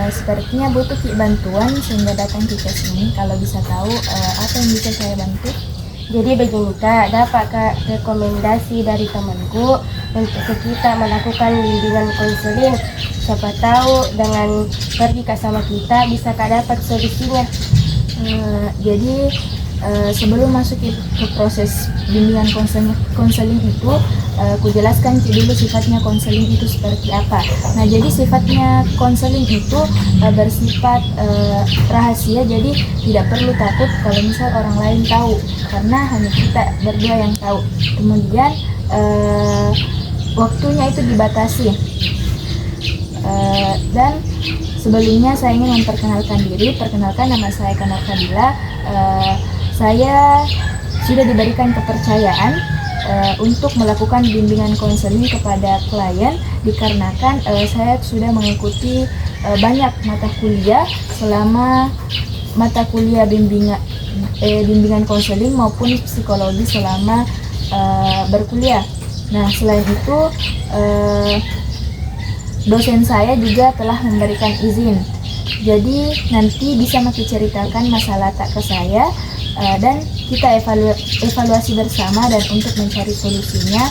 Sepertinya butuh bantuan sehingga datang ke sini. Kalau bisa tahu apa yang bisa saya bantu? Jadi begini Kak, dapat Kak rekomendasi dari temanku untuk kita melakukan bimbingan konseling. Siapa tahu dengan pergi Kak sama kita bisa Kak dapat solusinya. Jadi sebelum masuk ke proses bimbingan konseling itu, aku jelaskan dulu sifatnya konseling itu seperti apa. Nah, jadi sifatnya konseling itu bersifat rahasia, jadi tidak perlu takut kalau misal orang lain tahu, karena hanya kita berdua yang tahu. Kemudian waktunya itu dibatasi. Dan sebelumnya saya ingin memperkenalkan diri. Perkenalkan, nama saya Kanor Fadila. Saya sudah diberikan kepercayaan untuk melakukan bimbingan konseling kepada klien dikarenakan saya sudah mengikuti banyak mata kuliah selama mata kuliah bimbingan konseling maupun psikologi selama berkuliah. Nah, selain itu dosen saya juga telah memberikan izin. Jadi nanti bisa ceritakan masalah tak ke saya dan kita evaluasi bersama, dan untuk mencari solusinya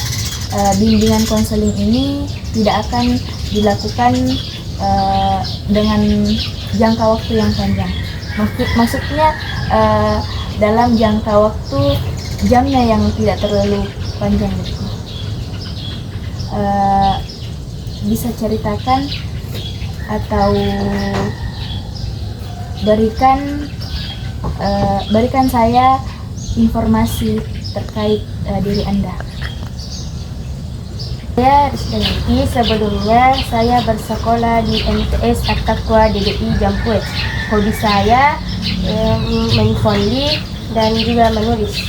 bimbingan konseling ini tidak akan dilakukan dengan jangka waktu yang panjang. Maksudnya dalam jangka waktu jamnya yang tidak terlalu panjang gitu. Bisa ceritakan atau berikan saya informasi terkait diri Anda. Saya Rizky Nanti. Sebelumnya saya bersekolah di MTS At-Taqwa DDI Jampue. Hobi saya menvoli dan juga menulis.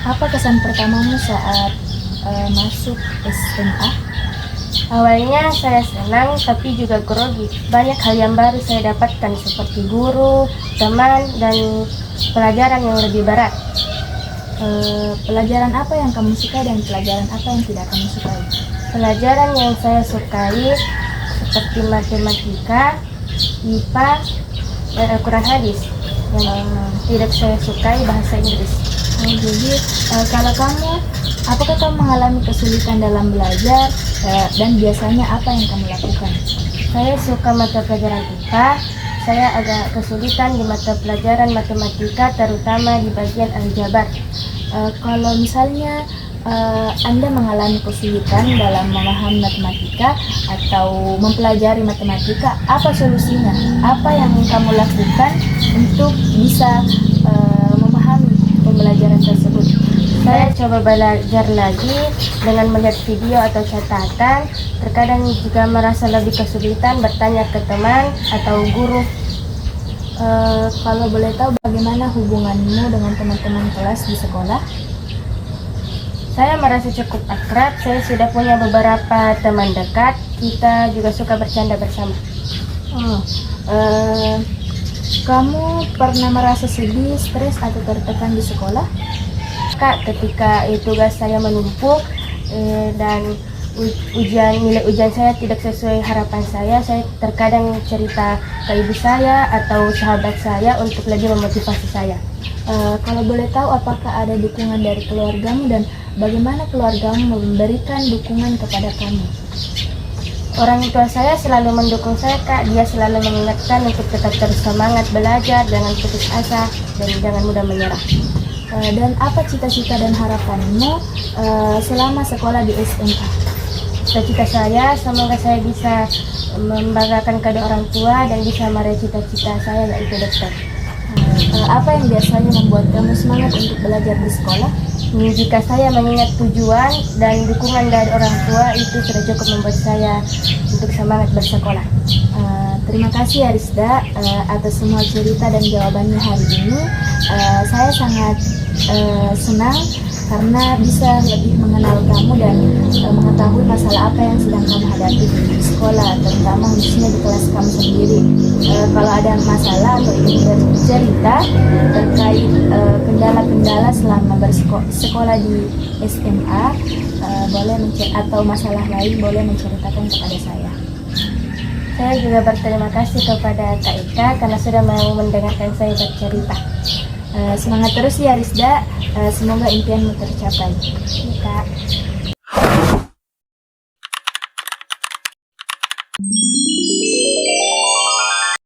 Apa kesan pertamamu saat masuk SMA? Awalnya saya senang tapi juga grogi. Banyak hal yang baru saya dapatkan seperti guru, teman, dan pelajaran yang lebih berat. Pelajaran apa yang kamu suka dan pelajaran apa yang tidak kamu sukai? Pelajaran yang saya sukai seperti matematika, IPA, dan Al-Quran hadis. Yang tidak saya sukai bahasa Inggris. Jadi kalau kamu, apakah kamu mengalami kesulitan dalam belajar dan biasanya apa yang kamu lakukan? Saya suka mata pelajaran IPA. Saya agak kesulitan di mata pelajaran matematika, terutama di bagian aljabar. Kalau misalnya Anda mengalami kesulitan dalam memahami matematika atau mempelajari matematika, apa solusinya? Apa yang kamu lakukan untuk bisa memahami pembelajaran tersebut? Saya coba belajar lagi dengan melihat video atau catatan. Terkadang juga merasa lebih kesulitan bertanya ke teman atau guru. Kalau boleh tahu, bagaimana hubunganmu dengan teman-teman kelas di sekolah? Saya merasa cukup akrab. Saya sudah punya beberapa teman dekat. Kita juga suka bercanda bersama. Kamu pernah merasa sedih, stres, atau tertekan di sekolah? Kak, ketika tugas saya menumpuk dan nilai ujian saya tidak sesuai harapan saya terkadang cerita ke ibu saya atau sahabat saya untuk lebih memotivasi saya. Kalau boleh tahu, apakah ada dukungan dari keluargamu dan bagaimana keluargamu memberikan dukungan kepada kamu? Orang tua saya selalu mendukung saya, Kak. Dia selalu mengingatkan untuk tetap terus semangat belajar, jangan putus asa, dan jangan mudah menyerah. Dan apa cita-cita dan harapanmu selama sekolah di SMA? Cita-cita saya, semoga saya bisa membanggakan kedua orang tua dan bisa meraih cita-cita saya, yaitu dokter. Apa yang biasanya membuat kamu semangat untuk belajar di sekolah? Jika saya mengingat tujuan dan dukungan dari orang tua, itu sudah cukup membuat saya untuk semangat bersekolah. Terima kasih Arisda atas semua cerita dan jawabannya hari ini. Saya sangat senang karena bisa lebih mengenal kamu dan mengetahui masalah apa yang sedang kamu hadapi di sekolah, terutama khususnya di kelas kamu sendiri. Kalau ada masalah atau ingin bercerita terkait kendala-kendala selama bersekolah di SMA, atau masalah lain boleh menceritakan kepada saya. Saya juga berterima kasih kepada Kak Ika karena sudah mau mendengarkan saya bercerita. Semangat terus ya Rizda, semoga impianmu tercapai. Kak.